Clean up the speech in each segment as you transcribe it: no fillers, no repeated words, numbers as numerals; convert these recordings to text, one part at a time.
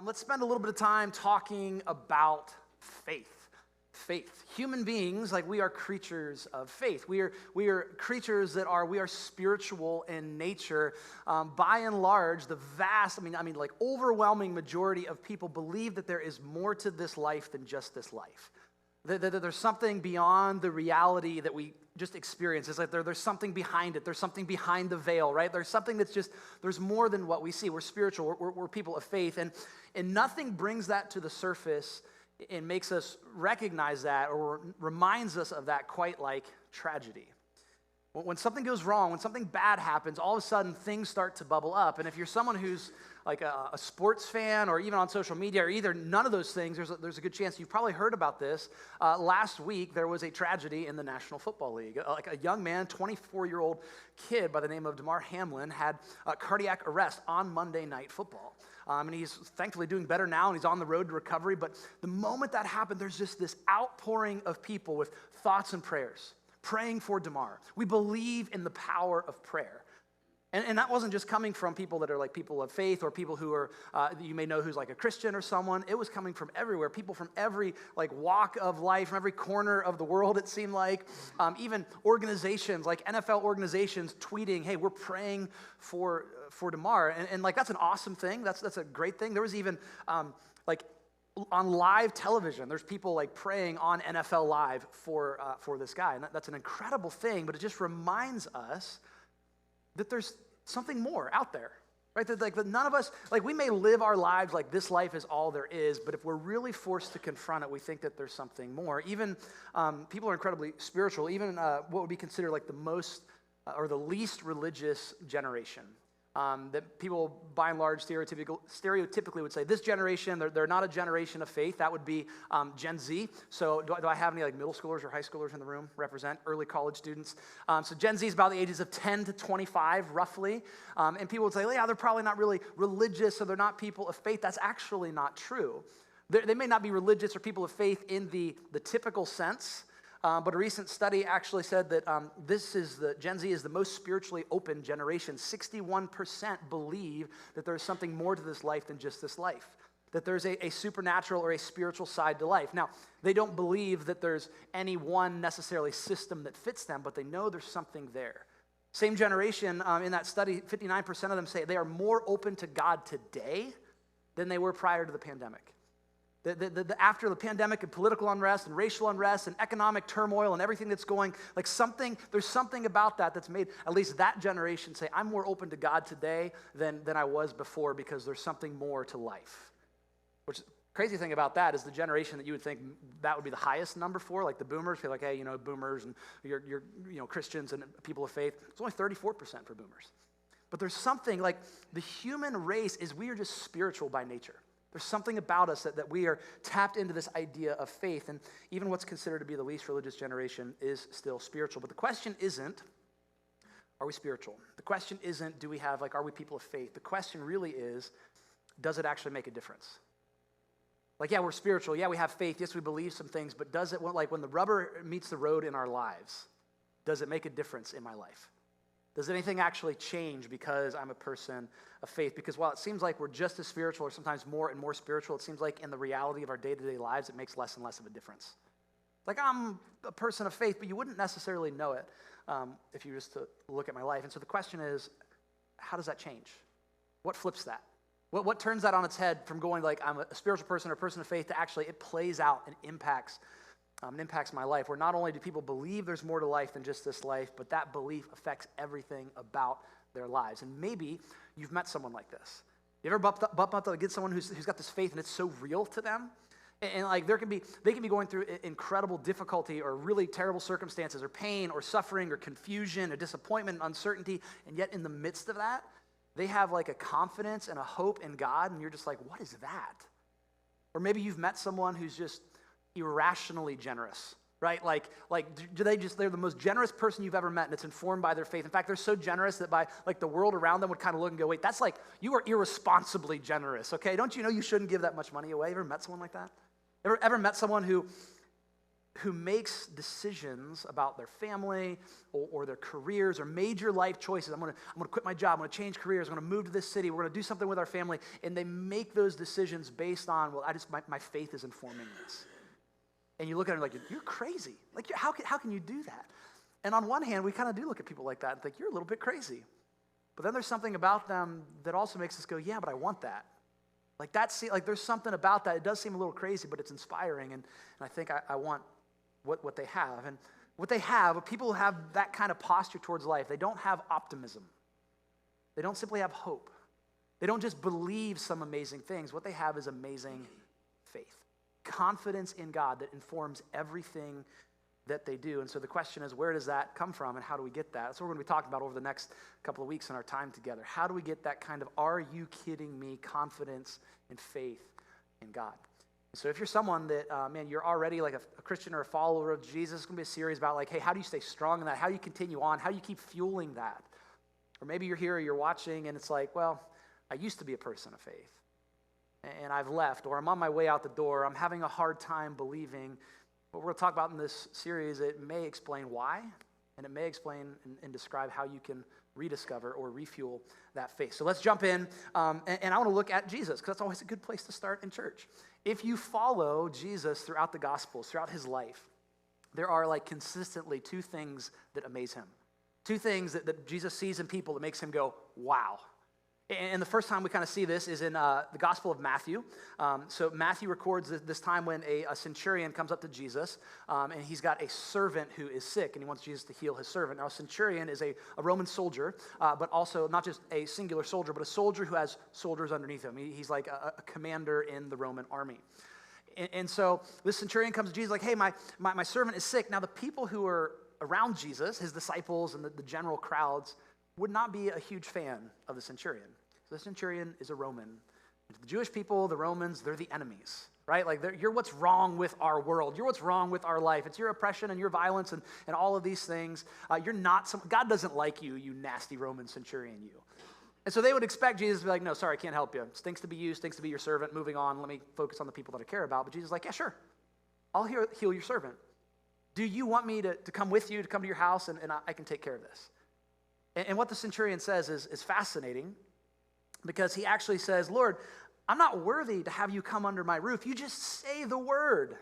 Let's spend a little bit of time talking about faith. Faith. Human beings, like we are creatures of faith. We are creatures we are spiritual in nature. By and large, the vast, like overwhelming majority of people believe that there is more to this life than just this life. That there's something beyond the reality that we just experience. It's like there's something behind it. There's something behind the veil, right? There's something there's more than what we see. We're spiritual. We're people of faith. And nothing brings that to the surface and makes us recognize that or reminds us of that quite like tragedy. When something goes wrong, when something bad happens, all of a sudden things start to bubble up. And if you're someone who's like a sports fan or even on social media or either none of those things, there's a good chance you've probably heard about this. Last week, there was a tragedy in the National Football League. Like a young man, 24-year-old kid by the name of Damar Hamlin had a cardiac arrest on Monday Night Football. And he's thankfully doing better now, and he's on the road to recovery. But the moment that happened, there's just this outpouring of people with thoughts and prayers, praying for Damar. We believe in the power of prayer. And that wasn't just coming from people that are like people of faith or people who are, you may know who's like a Christian or someone. It was coming from everywhere, people from every like walk of life, from every corner of the world, it seemed like. Even organizations, like NFL organizations tweeting, hey, we're praying for Damar. And like that's an awesome thing. That's a great thing. There was even like on live television, there's people like praying on NFL Live for this guy. And that's an incredible thing, but it just reminds us that there's something more out there, right? That none of us, like we may live our lives like this life is all there is, but if we're really forced to confront it, we think that there's something more. Even people are incredibly spiritual, even what would be considered like the most or the least religious generation. That people, by and large, stereotypically would say, this generation, they're not a generation of faith. That would be Gen Z. So do I have any like middle schoolers or high schoolers in the room represent early college students? So Gen Z is about the ages of 10 to 25, roughly. And people would say, yeah, they're probably not really religious, so they're not people of faith. That's actually not true. They may not be religious or people of faith in the typical sense. But a recent study actually said that Gen Z is the most spiritually open generation. 61% believe that there's something more to this life than just this life, that there's a supernatural or a spiritual side to life. Now, they don't believe that there's any one necessarily system that fits them, but they know there's something there. Same generation in that study, 59% of them say they are more open to God today than they were prior to the pandemic. After the pandemic and political unrest and racial unrest and economic turmoil and everything that's going, like there's something about that's made at least that generation say, I'm more open to God today than I was before because there's something more to life. Which crazy thing about that is the generation that you would think that would be the highest number for, like the boomers, feel like, hey, boomers and you're Christians and people of faith. It's only 34% for boomers. But there's something like the human race we are just spiritual by nature. There's something about us that we are tapped into this idea of faith, and even what's considered to be the least religious generation is still spiritual. But the question isn't, are we spiritual? The question isn't, do we have, are we people of faith? The question really is, does it actually make a difference? Like, yeah, we're spiritual. Yeah, we have faith. Yes, we believe some things, but does it, when the rubber meets the road in our lives, does it make a difference in my life? Does anything actually change because I'm a person of faith? Because while it seems like we're just as spiritual or sometimes more and more spiritual, it seems like in the reality of our day-to-day lives, it makes less and less of a difference. Like I'm a person of faith, but you wouldn't necessarily know it if you were just to look at my life. And so the question is, how does that change? What flips that? What turns that on its head from going like I'm a spiritual person or a person of faith to actually it plays out and impacts my life, where not only do people believe there's more to life than just this life, but that belief affects everything about their lives. And maybe you've met someone like this. You ever bump up to get someone who's got this faith and it's so real to them? And like they can be going through incredible difficulty or really terrible circumstances or pain or suffering or confusion or disappointment and uncertainty, and yet in the midst of that, they have like a confidence and a hope in God, and you're just like, what is that? Or maybe you've met someone who's just irrationally generous, right? Like they're the most generous person you've ever met, and it's informed by their faith. In fact, they're so generous that by like the world around them would kind of look and go, wait, that's like, you are irresponsibly generous, okay? Don't you know you shouldn't give that much money away? Ever met someone like that? Ever met someone who who makes decisions about their family or their careers or major life choices. I'm gonna quit my job, I'm gonna change careers, I'm gonna move to this city, we're gonna do something with our family, and they make those decisions based on, well, my faith is informing this. And you look at it like, you're crazy. Like, how can you do that? And on one hand, we kind of do look at people like that and think, you're a little bit crazy. But then there's something about them that also makes us go, yeah, but I want that. Like there's something about that. It does seem a little crazy, but it's inspiring. And I think I want what they have. And what they have, people who have that kind of posture towards life, they don't have optimism. They don't simply have hope. They don't just believe some amazing things. What they have is amazing faith. Confidence in God that informs everything that they do. And so the question is, where does that come from and how do we get that? That's what we're going to be talking about over the next couple of weeks in our time together. How do we get that kind of, are you kidding me, confidence and faith in God? So if you're someone that, you're already like a Christian or a follower of Jesus, it's going to be a series about like, hey, how do you stay strong in that? How do you continue on? How do you keep fueling that? Or maybe you're here or you're watching and it's like, well, I used to be a person of faith and I've left, or I'm on my way out the door. I'm having a hard time believing. What we're going to talk about in this series, it may explain why, and it may explain and describe how you can rediscover or refuel that faith. So let's jump in, and I want to look at Jesus, because that's always a good place to start in church. If you follow Jesus throughout the Gospels, throughout his life, there are like consistently two things that amaze him. Two things that Jesus sees in people that makes him go, wow. And the first time we kind of see this is in the Gospel of Matthew. So Matthew records this time when a centurion comes up to Jesus, and he's got a servant who is sick, and he wants Jesus to heal his servant. Now, a centurion is a Roman soldier, but also not just a singular soldier, but a soldier who has soldiers underneath him. He's like a commander in the Roman army. And so this centurion comes to Jesus like, hey, my servant is sick. Now, the people who are around Jesus, his disciples and the general crowds, would not be a huge fan of the centurion. So the centurion is a Roman. And to the Jewish people, the Romans, they're the enemies, right? Like, you're what's wrong with our world. You're what's wrong with our life. It's your oppression and your violence and all of these things. You're not God doesn't like you, you nasty Roman centurion, you. And so they would expect Jesus to be like, no, sorry, I can't help you. Stinks to be you, stinks to be your servant. Moving on, let me focus on the people that I care about. But Jesus is like, yeah, sure. I'll heal your servant. Do you want me to come with you, to come to your house, and I can take care of this? And what the centurion says is fascinating, because he actually says, Lord, I'm not worthy to have you come under my roof. You just say the word,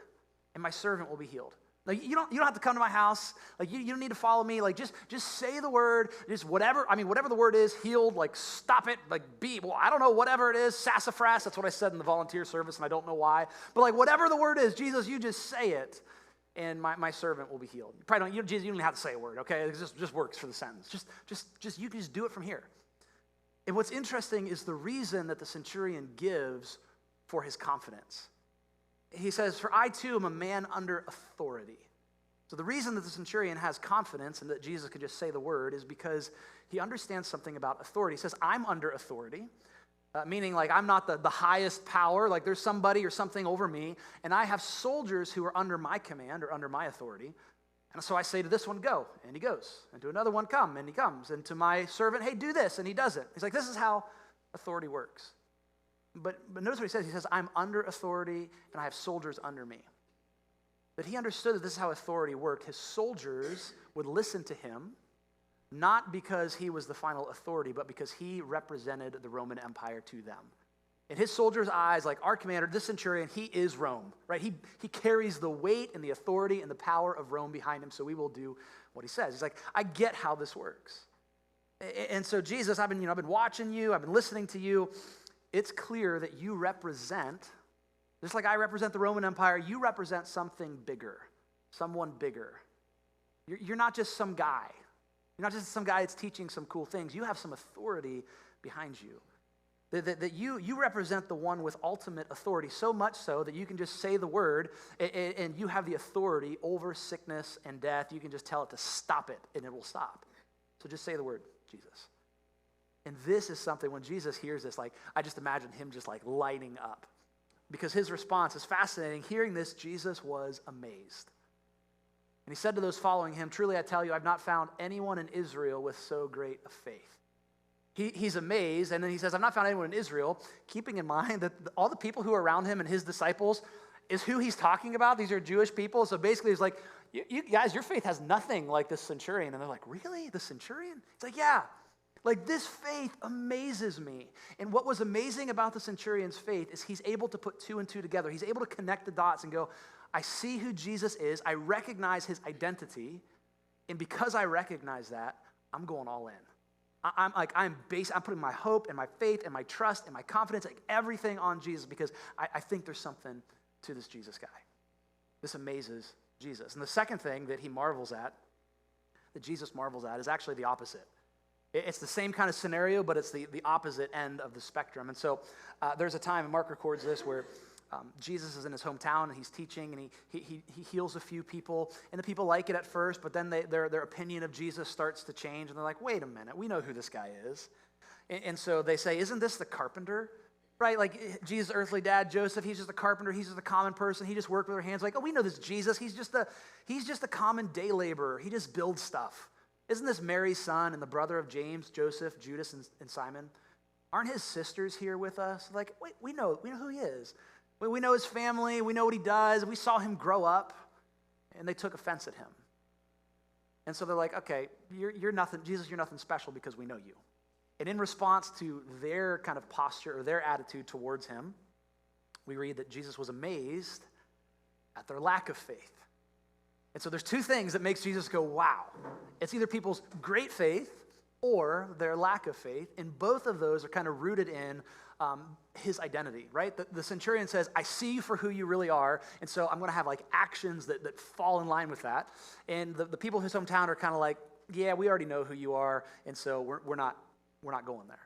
and my servant will be healed. Like, you don't have to come to my house. Like, you don't need to follow me. Like, just say the word. Just whatever the word is, healed, like, stop it, like, I don't know, whatever it is, sassafras. That's what I said in the volunteer service, and I don't know why. But, like, whatever the word is, Jesus, you just say it, and my servant will be healed. You probably don't, Jesus, you don't even have to say a word, okay? It just works for the sentence. You can just do it from here. And what's interesting is the reason that the centurion gives for his confidence. He says, for I too am a man under authority. So the reason that the centurion has confidence and that Jesus could just say the word is because he understands something about authority. He says, I'm under authority. Meaning, like, I'm not the highest power, like there's somebody or something over me, and I have soldiers who are under my command or under my authority. And so I say to this one, go, and he goes. And to another one, come, and he comes. And to my servant, hey, do this, and he does it. He's like, this is how authority works. But notice what he says. He says, I'm under authority, and I have soldiers under me. But he understood that this is how authority worked. His soldiers would listen to him, not because he was the final authority, but because he represented the Roman Empire to them. In his soldiers' eyes, like our commander, this centurion, he is Rome, right? He carries the weight and the authority and the power of Rome behind him, so we will do what he says. He's like, I get how this works. And so Jesus, I've been watching you, I've been listening to you. It's clear that you represent, just like I represent the Roman Empire, you represent something bigger, someone bigger. You're not just some guy. You're not just some guy that's teaching some cool things. You have some authority behind you. That you represent the one with ultimate authority, so much so that you can just say the word and you have the authority over sickness and death. You can just tell it to stop it and it will stop. So just say the word, Jesus. And this is something, when Jesus hears this, like, I just imagine him just like lighting up, because his response is fascinating. Hearing this, Jesus was amazed. And he said to those following him, truly I tell you, I've not found anyone in Israel with so great a faith. He's amazed, and then he says, I've not found anyone in Israel, keeping in mind that all the people who are around him and his disciples, is who he's talking about. These are Jewish people. So basically he's like, you guys, your faith has nothing like this centurion. And they're like, really? The centurion? He's like, yeah. Like, this faith amazes me. And what was amazing about the centurion's faith is he's able to put two and two together. He's able to connect the dots and go, I see who Jesus is. I recognize his identity. And because I recognize that, I'm going all in. I'm putting my hope and my faith and my trust and my confidence, like everything on Jesus, because I think there's something to this Jesus guy. This amazes Jesus. And the second thing that that Jesus marvels at, is actually the opposite. It's the same kind of scenario, but it's the opposite end of the spectrum. And so there's a time, and Mark records this, where Jesus is in his hometown and he's teaching, and he heals a few people, and the people like it at first, but then their opinion of Jesus starts to change, and they're like, wait a minute, we know who this guy is. And so they say, isn't this the carpenter? Right? Like Jesus' earthly dad, Joseph, he's just a carpenter, he's just a common person, he just worked with their hands. Like, oh, we know this Jesus, he's just a common day laborer, he just builds stuff. Isn't this Mary's son and the brother of James, Joseph, Judas, and Simon? Aren't his sisters here with us? Like, wait, we know who he is. We know his family, we know what he does, we saw him grow up, and they took offense at him. And so they're like, okay, you're nothing, Jesus, you're nothing special because we know you. And in response to their kind of posture or their attitude towards him, we read that Jesus was amazed at their lack of faith. And so there's two things that makes Jesus go, wow. It's either people's great faith or their lack of faith, and both of those are kind of rooted in his identity, right? The centurion says, I see you for who you really are, and so I'm going to have like actions that fall in line with that. And the people of his hometown are kind of like, yeah, we already know who you are, and so we're not going there.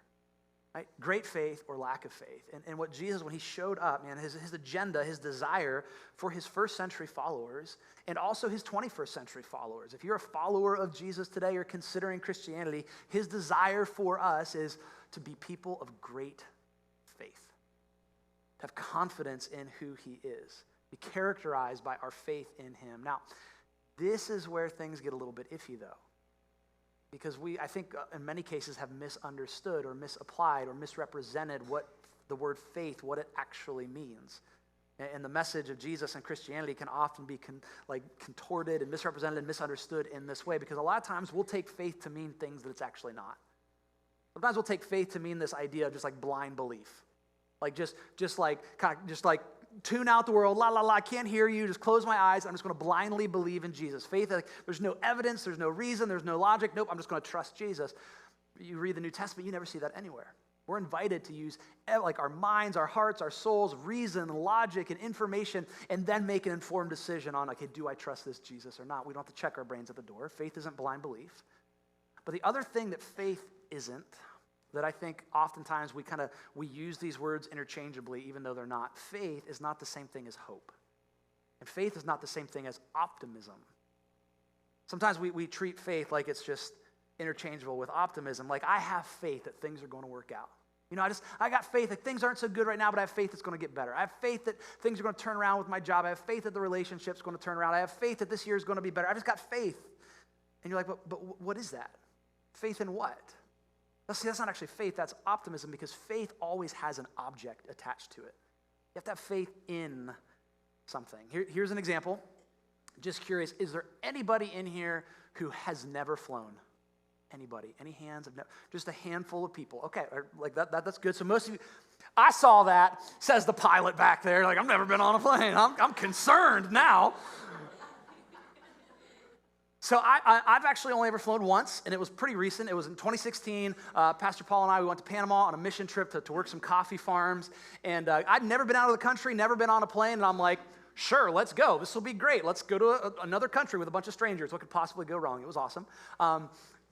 Right? Great faith or lack of faith. And what Jesus, when he showed up, man, his agenda, his desire for his first century followers and also his 21st century followers. If you're a follower of Jesus today or considering Christianity, his desire for us is to be people of great faith. To have confidence in who he is. Be characterized by our faith in him. Now, this is where things get a little bit iffy, though. Because I think, in many cases, have misunderstood or misapplied or misrepresented what the word faith, what it actually means. And the message of Jesus and Christianity can often be contorted and misrepresented and misunderstood in this way, because a lot of times we'll take faith to mean things that it's actually not. Sometimes we'll take faith to mean this idea of just like blind belief. Like just tune out the world, I can't hear you, just close my eyes, I'm just going to blindly believe in Jesus. Faith, there's no evidence, there's no reason, there's no logic, nope, I'm just going to trust Jesus. You read the New Testament, you never see that anywhere. We're invited to use like our minds, our hearts, our souls, reason, logic, and information, and then make an informed decision on, okay, do I trust this Jesus or not? We don't have to check our brains at the door. Faith isn't blind belief. But the other thing that faith isn't, that I think oftentimes we use these words interchangeably even though they're not. Faith is not the same thing as hope. And faith is not the same thing as optimism. Sometimes we treat faith like it's just interchangeable with optimism. Like, I have faith that things are going to work out. You know, I got faith that things aren't so good right now, but I have faith it's going to get better. I have faith that things are going to turn around with my job. I have faith that the relationship's going to turn around. I have faith that this year is going to be better. I just got faith. And you're like, but what is that? Faith in what? See, that's not actually faith, that's optimism, because faith always has an object attached to it. You have to have faith in something. Here's an example. Just curious, is there anybody in here who has never flown? Anybody? Any hands? Just a handful of people. Okay, like that's good. So most of you, I saw that, says the pilot back there, like, I've never been on a plane. I'm concerned now. So I've actually only ever flown once, and it was pretty recent. It was in 2016. Pastor Paul and I, we went to Panama on a mission trip to work some coffee farms, and I'd never been out of the country, never been on a plane, and I'm like, sure, let's go. This will be great. Let's go to another country with a bunch of strangers. What could possibly go wrong? It was awesome.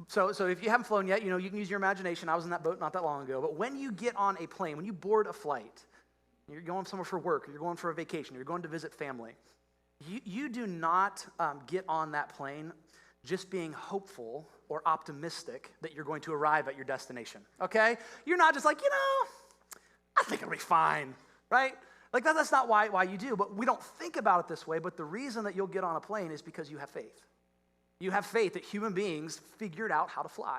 So if you haven't flown yet, you can use your imagination. I was in that boat not that long ago. But when you get on a plane, when you board a flight, you're going somewhere for work, or you're going for a vacation, or you're going to visit family, you do not get on that plane just being hopeful or optimistic that you're going to arrive at your destination, okay? You're not just like, I think it'll be fine, right? Like that's not why you do, but we don't think about it this way, but the reason that you'll get on a plane is because you have faith. You have faith that human beings figured out how to fly.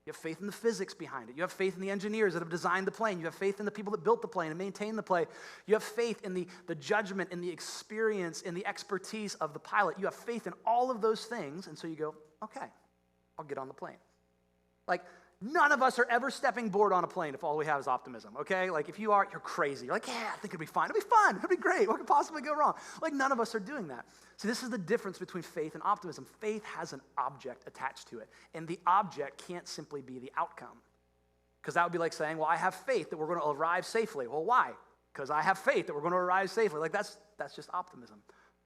You have faith in the physics behind it. You have faith in the engineers that have designed the plane. You have faith in the people that built the plane and maintained the plane. You have faith in the judgment, in the experience, in the expertise of the pilot. You have faith in all of those things, and so you go, okay, I'll get on the plane. Like, none of us are ever stepping board on a plane if all we have is optimism, okay? Like, if you are, you're crazy. You're like, yeah, I think it'll be fine. It'll be fun. It'll be great. What could possibly go wrong? Like, none of us are doing that. So this is the difference between faith and optimism. Faith has an object attached to it, and the object can't simply be the outcome. Because that would be like saying, well, I have faith that we're going to arrive safely. Well, why? Because I have faith that we're going to arrive safely. Like, that's just optimism.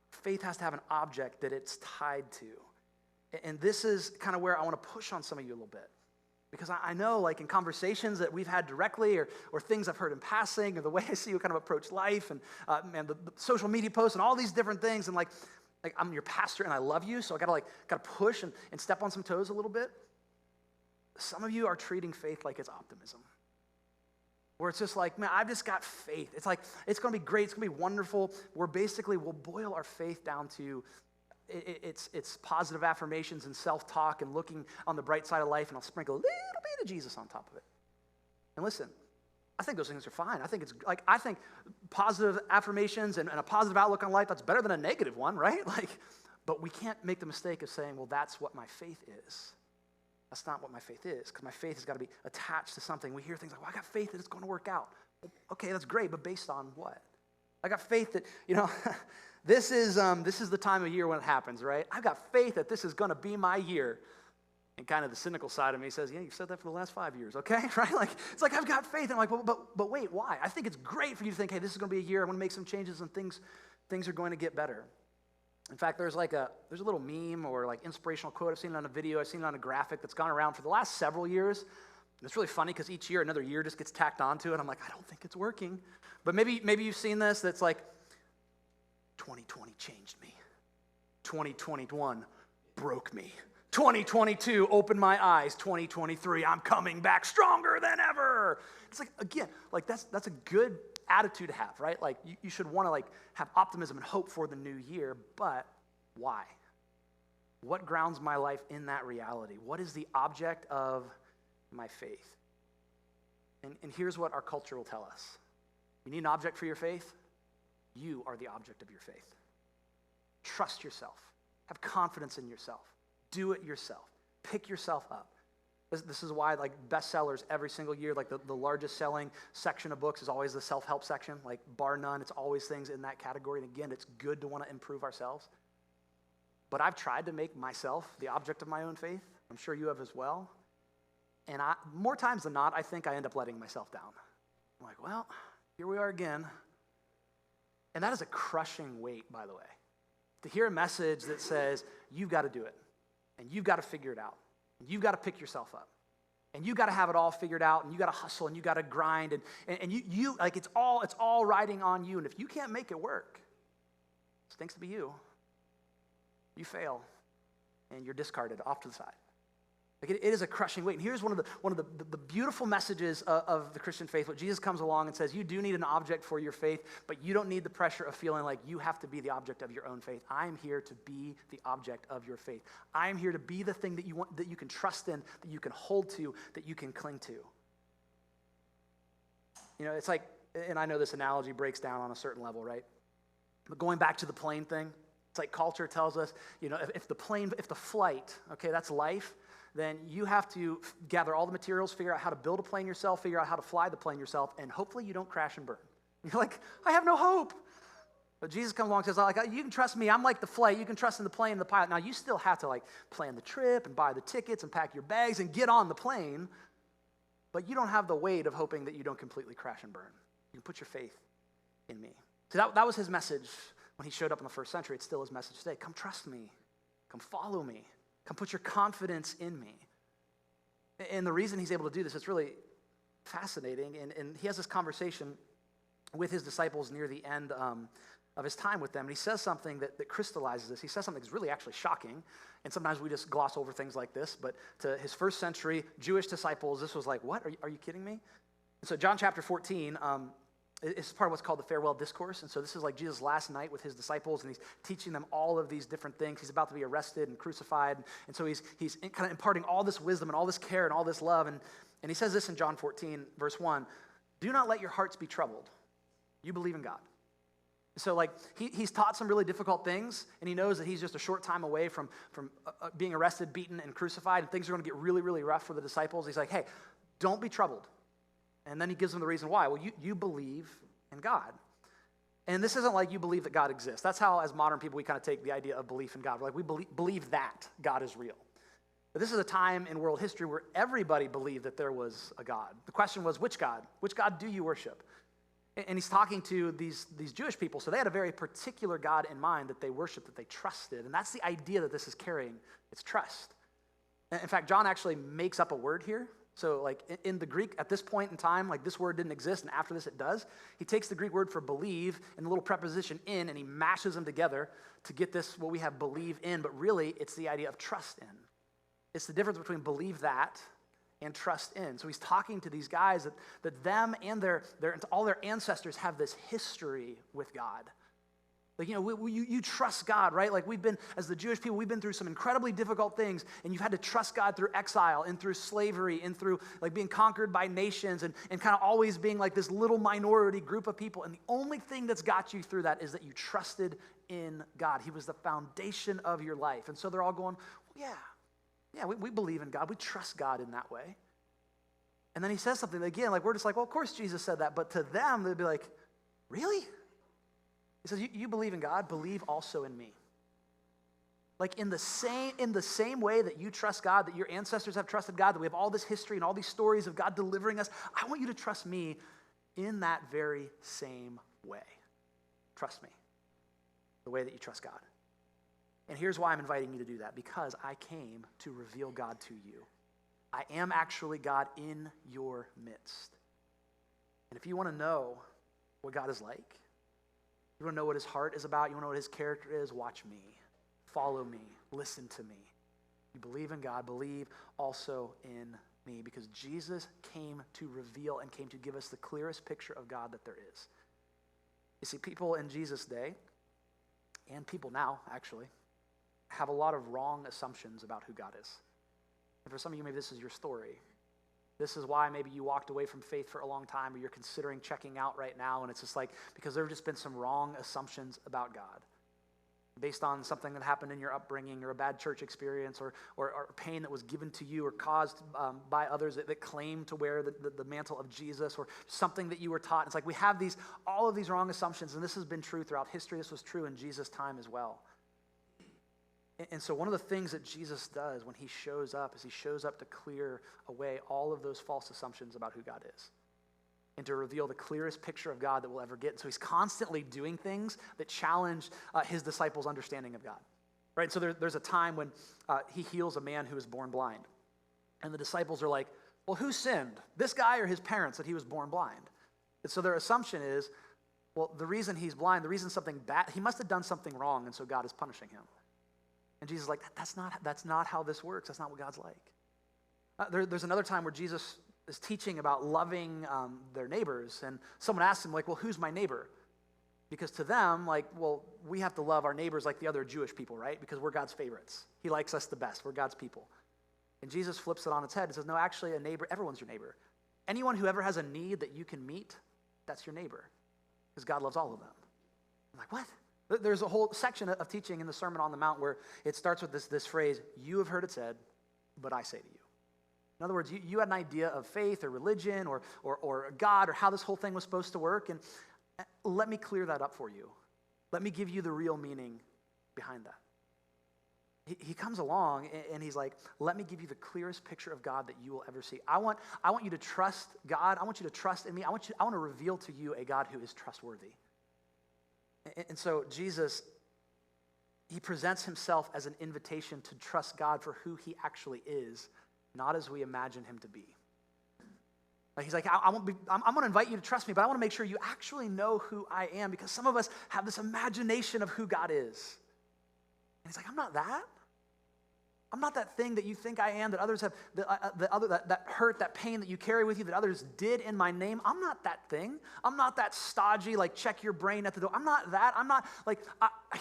Faith has to have an object that it's tied to. And this is kind of where I want to push on some of you a little bit. Because I know, like, in conversations that we've had directly or things I've heard in passing or the way I see you kind of approach life and the social media posts and all these different things, and like I'm your pastor and I love you, so I gotta push and step on some toes a little bit. Some of you are treating faith like it's optimism. Where it's just like, man, I've just got faith. It's like, it's going to be great. It's going to be wonderful. We'll boil our faith down to it's positive affirmations and self-talk and looking on the bright side of life, and I'll sprinkle a little bit of Jesus on top of it. And listen, I think those things are fine. I think positive affirmations and a positive outlook on life, that's better than a negative one, right? But we can't make the mistake of saying, well, that's what my faith is. That's not what my faith is, because my faith has got to be attached to something. We hear things like, well, I got faith that it's going to work out. Well, okay, that's great, but based on what? I got faith that, this is the time of year when it happens, right? I've got faith that this is going to be my year. And kind of the cynical side of me says, yeah, you've said that for the last 5 years, okay? Right? Like, it's like, I've got faith. And I'm like, but wait, why? I think it's great for you to think, hey, this is going to be a year. I'm going to make some changes and things are going to get better. In fact, there's a little meme or like inspirational quote. I've seen it on a video. I've seen it on a graphic that's gone around for the last several years. And it's really funny because each year, another year just gets tacked onto it. I'm like, I don't think it's working. But maybe you've seen this. That's like, 2020 changed me. 2021 broke me. 2022 opened my eyes. 2023, I'm coming back stronger than ever. It's like, again, like that's a good attitude to have, right? Like you should want to like have optimism and hope for the new year, but why? What grounds my life in that reality? What is the object of my faith? And here's what our culture will tell us. You need an object for your faith? You are the object of your faith. Trust yourself. Have confidence in yourself. Do it yourself. Pick yourself up. This is why, like, bestsellers every single year, like the largest selling section of books is always the self-help section. Like, bar none, it's always things in that category. And again, it's good to want to improve ourselves. But I've tried to make myself the object of my own faith. I'm sure you have as well. And more times than not, I think I end up letting myself down. I'm like, well, here we are again. And that is a crushing weight, by the way. To hear a message that says, you've got to do it. And you've got to figure it out. And you've got to pick yourself up. And you've got to have it all figured out. And you got to hustle. And you got to grind. And you like it's all riding on you. And if you can't make it work, it stinks to be you. You fail. And you're discarded off to the side. Like it is a crushing weight. And here's one of the beautiful messages of the Christian faith. What Jesus comes along and says, you do need an object for your faith, but you don't need the pressure of feeling like you have to be the object of your own faith. I'm here to be the object of your faith. I'm here to be the thing that you want, that you can trust in, that you can hold to, that you can cling to. It's like, and I know this analogy breaks down on a certain level, right? But going back to the plane thing, it's like culture tells us, if the flight, okay, that's life, then you have to gather all the materials, figure out how to build a plane yourself, figure out how to fly the plane yourself, and hopefully you don't crash and burn. You're like, I have no hope. But Jesus comes along and says, you can trust me. I'm like the flight. You can trust in the plane and the pilot. Now, you still have to plan the trip and buy the tickets and pack your bags and get on the plane, but you don't have the weight of hoping that you don't completely crash and burn. You can put your faith in me. So that was his message when he showed up in the first century. It's still his message today. Come trust me. Come follow me. Come put your confidence in me. And the reason he's able to do this, it's really fascinating. And he has this conversation with his disciples near the end of his time with them. And he says something that crystallizes this. He says something that's really actually shocking. And sometimes we just gloss over things like this. But to his first century Jewish disciples, this was like, what? Are you kidding me? And so John chapter 14, it's part of what's called the farewell discourse. And so this is like Jesus' last night with his disciples, and he's teaching them all of these different things. He's about to be arrested and crucified. And so he's kind of imparting all this wisdom and all this care and all this love. And he says this in John 14, verse 1, "Do not let your hearts be troubled. You believe in God." So like he's taught some really difficult things, and he knows that he's just a short time away from being arrested, beaten, and crucified, and things are going to get really, really rough for the disciples. He's like, hey, don't be troubled. And then he gives them the reason why. Well, you believe in God. And this isn't like you believe that God exists. That's how, as modern people, we kind of take the idea of belief in God. We're like, we believe that God is real. But this is a time in world history where everybody believed that there was a God. The question was, which God? Which God do you worship? And he's talking to these Jewish people. So they had a very particular God in mind that they worshiped, that they trusted. And that's the idea that this is carrying. It's trust. In fact, John actually makes up a word here. So like in the Greek, at this point in time, like this word didn't exist, and after this it does. He takes the Greek word for believe and the little preposition in, and he mashes them together to get this, what we have believe in, but really it's the idea of trust in. It's the difference between believe that and trust in. So he's talking to these guys that them and all their ancestors have this history with God. Like, you trust God, right? Like as the Jewish people, we've been through some incredibly difficult things, and you've had to trust God through exile and through slavery and through like being conquered by nations and kind of always being like this little minority group of people. And the only thing that's got you through that is that you trusted in God. He was the foundation of your life. And so they're all going, well, yeah, we believe in God. We trust God in that way. And then he says something again, like we're just like, well, of course Jesus said that. But to them, they'd be like, really? He says, you believe in God, believe also in me. Like in the same way that you trust God, that your ancestors have trusted God, that we have all this history and all these stories of God delivering us, I want you to trust me in that very same way. Trust me, the way that you trust God. And here's why I'm inviting you to do that, because I came to reveal God to you. I am actually God in your midst. And if you want to know what God is like, you want to know what his heart is about, you want to know what his character is, watch me, follow me, listen to me. You believe in God, believe also in me, because Jesus came to reveal and came to give us the clearest picture of God that there is. You see, people in Jesus' day, and people now, actually, have a lot of wrong assumptions about who God is. And for some of you, maybe this is your story. This is why maybe you walked away from faith for a long time, or you're considering checking out right now, and it's just like, because there have just been some wrong assumptions about God based on something that happened in your upbringing, or a bad church experience, or pain that was given to you or caused by others that claim to wear the mantle of Jesus, or something that you were taught. It's like we have all of these wrong assumptions, and this has been true throughout history. This was true in Jesus' time as well. And so one of the things that Jesus does when he shows up is he shows up to clear away all of those false assumptions about who God is and to reveal the clearest picture of God that we'll ever get. And so he's constantly doing things that challenge his disciples' understanding of God. Right? So there's a time when he heals a man who was born blind. And the disciples are like, well, who sinned? This guy or his parents that he was born blind? And so their assumption is, well, the reason he's blind, the reason something bad, he must have done something wrong, and so God is punishing him. And Jesus is like, that's not how this works. That's not what God's like. There's another time where Jesus is teaching about loving their neighbors, and someone asks him, like, well, who's my neighbor? Because to them, like, well, we have to love our neighbors like the other Jewish people, right? Because we're God's favorites. He likes us the best. We're God's people. And Jesus flips it on its head and says, no, actually, a neighbor, everyone's your neighbor. Anyone who ever has a need that you can meet, that's your neighbor. Because God loves all of them. I'm like, what? There's a whole section of teaching in the Sermon on the Mount where it starts with this phrase, you have heard it said, but I say to you. In other words, you had an idea of faith or religion or God or how this whole thing was supposed to work, and let me clear that up for you. Let me give you the real meaning behind that. He comes along and he's like, let me give you the clearest picture of God that you will ever see. I want you to trust God. I want you to trust in me. I want to reveal to you a God who is trustworthy. And so Jesus, he presents himself as an invitation to trust God for who he actually is, not as we imagine him to be. Like he's like, I'm going to invite you to trust me, but I want to make sure you actually know who I am, because some of us have this imagination of who God is. And he's like, I'm not that. I'm not that thing that you think I am, that others have, that hurt, that pain that you carry with you, that others did in my name. I'm not that thing. I'm not that stodgy, like check your brain at the door. I'm not that. I'm not like,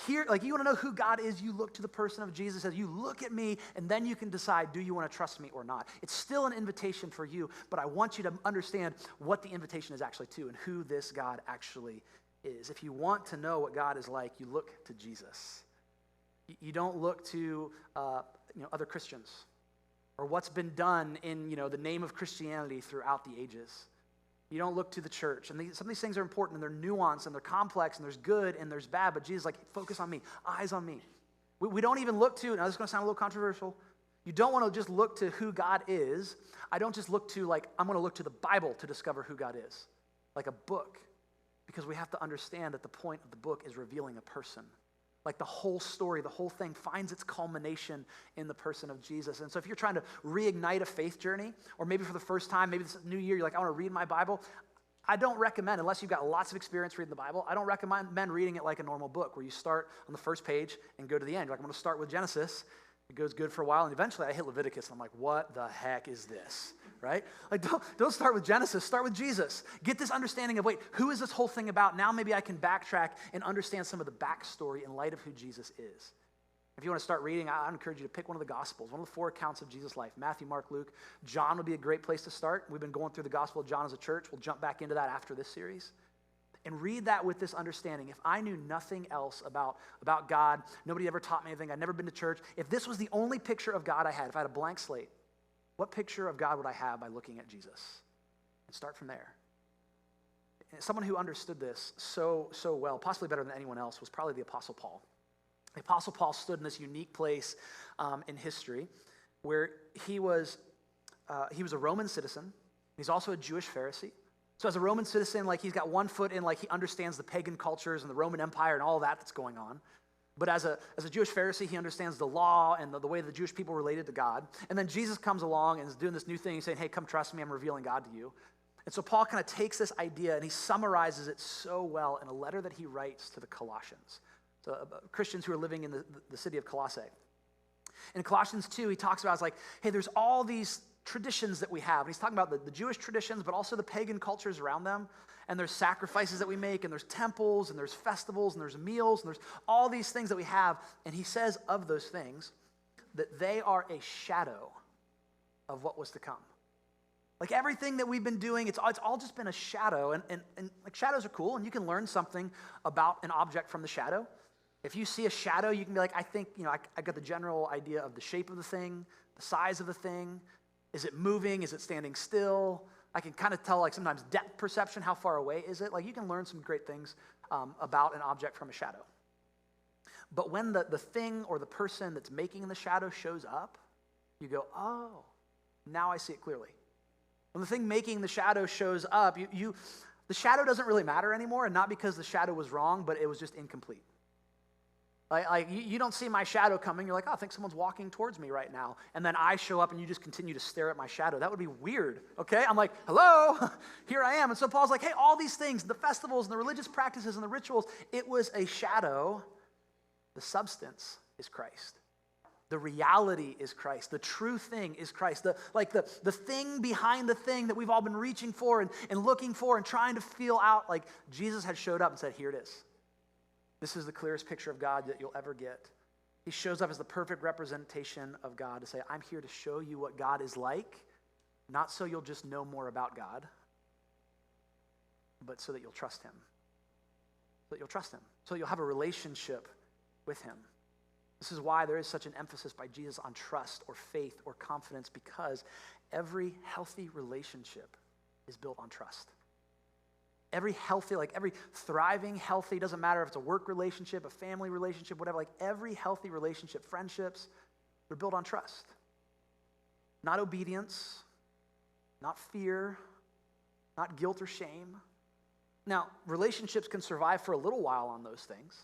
you want to know who God is, you look to the person of Jesus as you look at me, and then you can decide, do you want to trust me or not? It's still an invitation for you, but I want you to understand what the invitation is actually to and who this God actually is. If you want to know what God is like, you look to Jesus. You don't look to other Christians or what's been done in the name of Christianity throughout the ages. You don't look to the church. And some of these things are important, and they're nuanced, and they're complex, and there's good, and there's bad, but Jesus is like, focus on me, eyes on me. We don't even look to, now this is going to sound a little controversial, you don't want to just look to who God is. I don't just look to, I'm going to look to the Bible to discover who God is, like a book, because we have to understand that the point of the book is revealing a person. Like the whole story, the whole thing finds its culmination in the person of Jesus. And so if you're trying to reignite a faith journey, or maybe for the first time, maybe this new year, you're like, I want to read my Bible, I don't recommend, unless you've got lots of experience reading the Bible, I don't recommend reading it like a normal book where you start on the first page and go to the end. You're like, I'm going to start with Genesis. It goes good for a while, and eventually I hit Leviticus, and I'm like, what the heck is this, right? Like, don't start with Genesis, start with Jesus. Get this understanding of, wait, who is this whole thing about? Now maybe I can backtrack and understand some of the backstory in light of who Jesus is. If you want to start reading, I encourage you to pick one of the Gospels, one of the 4 accounts of Jesus' life, Matthew, Mark, Luke. John would be a great place to start. We've been going through the Gospel of John as a church. We'll jump back into that after this series. And read that with this understanding. If I knew nothing else about God, nobody ever taught me anything, I'd never been to church, if this was the only picture of God I had, if I had a blank slate, what picture of God would I have by looking at Jesus? And start from there. And someone who understood this so well, possibly better than anyone else, was probably the Apostle Paul. The Apostle Paul stood in this unique place in history where he was a Roman citizen. He's also a Jewish Pharisee. So as a Roman citizen, he's got one foot in, he understands the pagan cultures and the Roman Empire and all that's going on. But as a Jewish Pharisee, he understands the law and the way the Jewish people related to God. And then Jesus comes along and is doing this new thing. He's saying, hey, come trust me, I'm revealing God to you. And so Paul kind of takes this idea and he summarizes it so well in a letter that he writes to the Colossians, so Christians who are living in the city of Colossae. In Colossians 2, he talks about, hey, there's all these traditions that we have. And he's talking about the Jewish traditions, but also the pagan cultures around them. And there's sacrifices that we make, and there's temples, and there's festivals, and there's meals, and there's all these things that we have. And he says of those things that they are a shadow of what was to come. Everything that we've been doing, it's all just been a shadow. And shadows are cool, and you can learn something about an object from the shadow. If you see a shadow, you can be like, I think, I got the general idea of the shape of the thing, the size of the thing. Is it moving? Is it standing still? I can kind of tell, sometimes depth perception, how far away is it? You can learn some great things about an object from a shadow. But when the thing or the person that's making the shadow shows up, you go, oh, now I see it clearly. When the thing making the shadow shows up, the shadow doesn't really matter anymore, and not because the shadow was wrong, but it was just incomplete. You don't see my shadow coming. You're like, oh, I think someone's walking towards me right now. And then I show up and you just continue to stare at my shadow. That would be weird, okay? I'm like, hello, here I am. And so Paul's like, hey, all these things, the festivals and the religious practices and the rituals, it was a shadow. The substance is Christ. The reality is Christ. The true thing is Christ. The thing behind the thing that we've all been reaching for and looking for and trying to feel out, Jesus had showed up and said, here it is. This is the clearest picture of God that you'll ever get. He shows up as the perfect representation of God to say, I'm here to show you what God is like, not so you'll just know more about God, but so that you'll trust him. So that you'll trust him. So that you'll have a relationship with him. This is why there is such an emphasis by Jesus on trust or faith or confidence, because every healthy relationship is built on trust. Every healthy, every thriving, healthy, doesn't matter if it's a work relationship, a family relationship, whatever, every healthy relationship, friendships, they're built on trust. Not obedience, not fear, not guilt or shame. Now, relationships can survive for a little while on those things,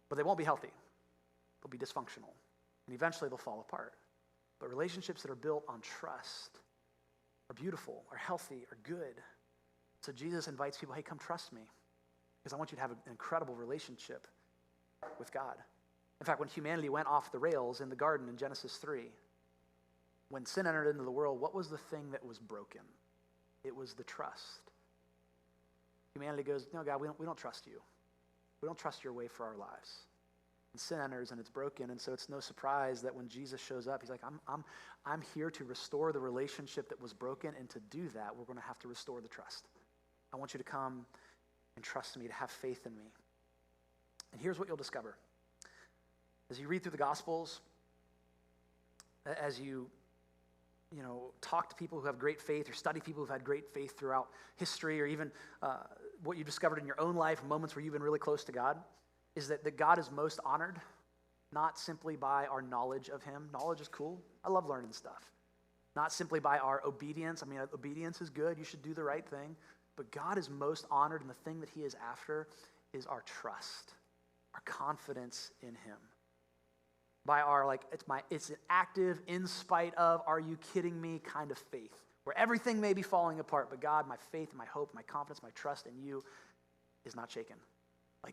but they won't be healthy. They'll be dysfunctional, and eventually they'll fall apart. But relationships that are built on trust are beautiful, are healthy, are good. So Jesus invites people, hey, come trust me, because I want you to have an incredible relationship with God. In fact, when humanity went off the rails in the garden in Genesis 3, when sin entered into the world, what was the thing that was broken? It was the trust. Humanity goes, no, God, we don't trust you. We don't trust your way for our lives. And sin enters and it's broken, and so it's no surprise that when Jesus shows up, he's like, I'm here to restore the relationship that was broken, and to do that, we're going to have to restore the trust. I want you to come and trust me, to have faith in me. And here's what you'll discover. As you read through the Gospels, as you talk to people who have great faith or study people who've had great faith throughout history, or even what you discovered in your own life, moments where you've been really close to God, is that God is most honored, not simply by our knowledge of him. Knowledge is cool. I love learning stuff. Not simply by our obedience. I mean, obedience is good. You should do the right thing. But God is most honored, and the thing that he is after is our trust, our confidence in him. By our, it's an active, in spite of, are you kidding me kind of faith, where everything may be falling apart, but God, my faith, my hope, my confidence, my trust in you is not shaken.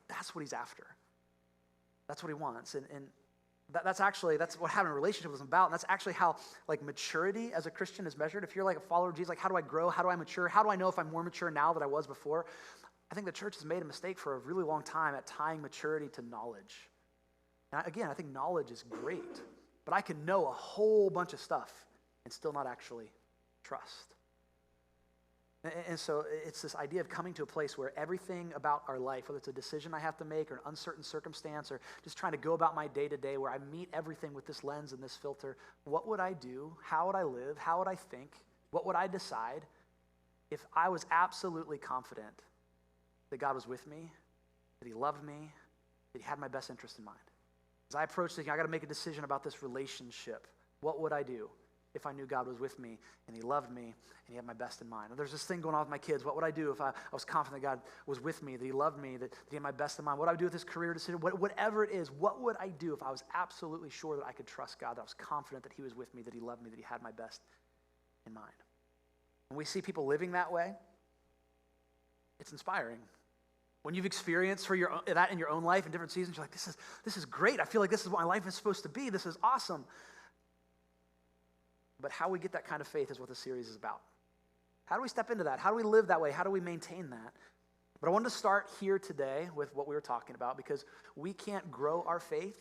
That's what he's after. That's what he wants. And that's what having a relationship is about. And that's actually how maturity as a Christian is measured. If you're a follower of Jesus, how do I grow? How do I mature? How do I know if I'm more mature now than I was before? I think the church has made a mistake for a really long time at tying maturity to knowledge. And again, I think knowledge is great, but I can know a whole bunch of stuff and still not actually trust. And so it's this idea of coming to a place where everything about our life, whether it's a decision I have to make or an uncertain circumstance or just trying to go about my day-to-day, where I meet everything with this lens and this filter, what would I do? How would I live? How would I think? What would I decide if I was absolutely confident that God was with me, that he loved me, that he had my best interest in mind? As I approach thinking, I got to make a decision about this relationship. What would I do if I knew God was with me and he loved me and he had my best in mind? And there's this thing going on with my kids. What would I do if I was confident that God was with me, that he loved me, that he had my best in mind? What would I do with this career decision? Whatever it is, what would I do if I was absolutely sure that I could trust God, that I was confident that he was with me, that he loved me, that he had my best in mind? When we see people living that way, it's inspiring. When you've experienced that in your own life in different seasons, you're like, this is great. I feel like this is what my life is supposed to be. This is awesome. But how we get that kind of faith is what the series is about. How do we step into that? How do we live that way? How do we maintain that? But I wanted to start here today with what we were talking about, because we can't grow our faith,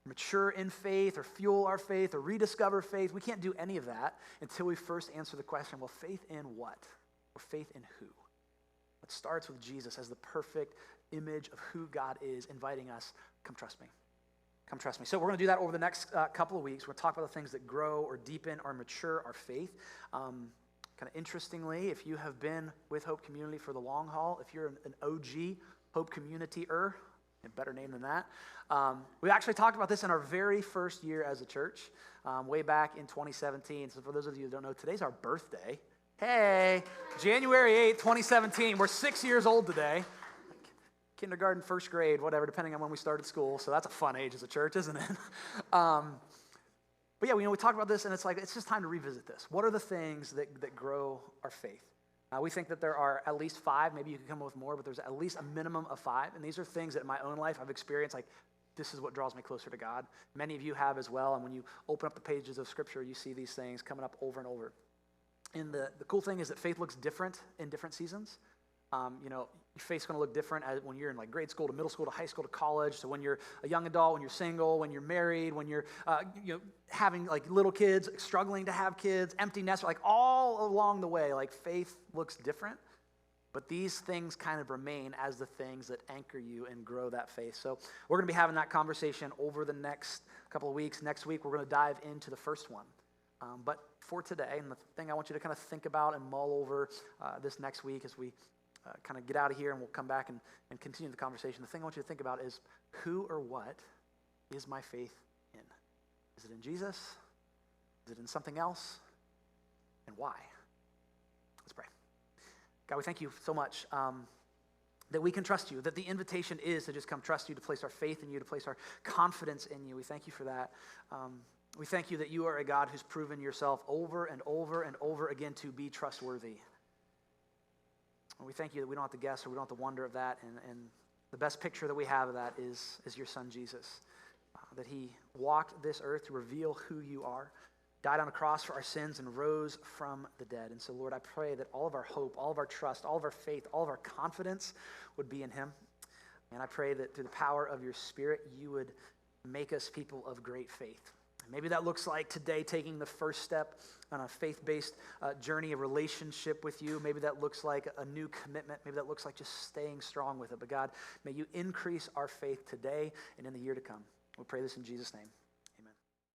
mature in faith, or fuel our faith, or rediscover faith. We can't do any of that until we first answer the question, well, faith in what? Or faith in who? It starts with Jesus as the perfect image of who God is, inviting us, come trust me. Come trust me. So we're going to do that over the next couple of weeks. We're going to talk about the things that grow or deepen or mature our faith. Kind of interestingly, if you have been with Hope Community for the long haul, if you're an OG Hope Community-er, a better name than that, we actually talked about this in our very first year as a church, way back in 2017. So for those of you who don't know, today's our birthday. Hey, January 8th, 2017. We're 6 years old today. Kindergarten, first grade, whatever, depending on when we started school. So that's a fun age as a church, isn't it? But yeah, we talked about this, and it's just time to revisit this. What are the things that grow our faith? We think that there are at least 5. Maybe you can come up with more, but there's at least a minimum of 5. And these are things that in my own life I've experienced, this is what draws me closer to God. Many of you have as well. And when you open up the pages of Scripture, you see these things coming up over and over. And the cool thing is that faith looks different in different seasons. Your faith's going to look different when you're in grade school to middle school to high school to college, to when you're a young adult, when you're single, when you're married, when you're having little kids, struggling to have kids, empty nest, all along the way, faith looks different. But these things kind of remain as the things that anchor you and grow that faith. So we're going to be having that conversation over the next couple of weeks. Next week, we're going to dive into the first one. But for today, and the thing I want you to kind of think about and mull over this next week as we kind of get out of here and we'll come back and continue the conversation. The thing I want you to think about is, who or what is my faith in? Is it in Jesus? Is it in something else? And why? Let's pray. God, we thank you so much that we can trust you, that the invitation is to just come trust you, to place our faith in you, to place our confidence in you. We thank you for that. We thank you that you are a God who's proven yourself over and over and over again to be trustworthy. And we thank you that we don't have to guess or we don't have to wonder of that. And the best picture that we have of that is your son, Jesus. that he walked this earth to reveal who you are, died on a cross for our sins, and rose from the dead. And so, Lord, I pray that all of our hope, all of our trust, all of our faith, all of our confidence would be in him. And I pray that through the power of your Spirit, you would make us people of great faith. Maybe that looks like today taking the first step on a faith-based journey, a relationship with you. Maybe that looks like a new commitment. Maybe that looks like just staying strong with it. But God, may you increase our faith today and in the year to come. We pray this in Jesus' name.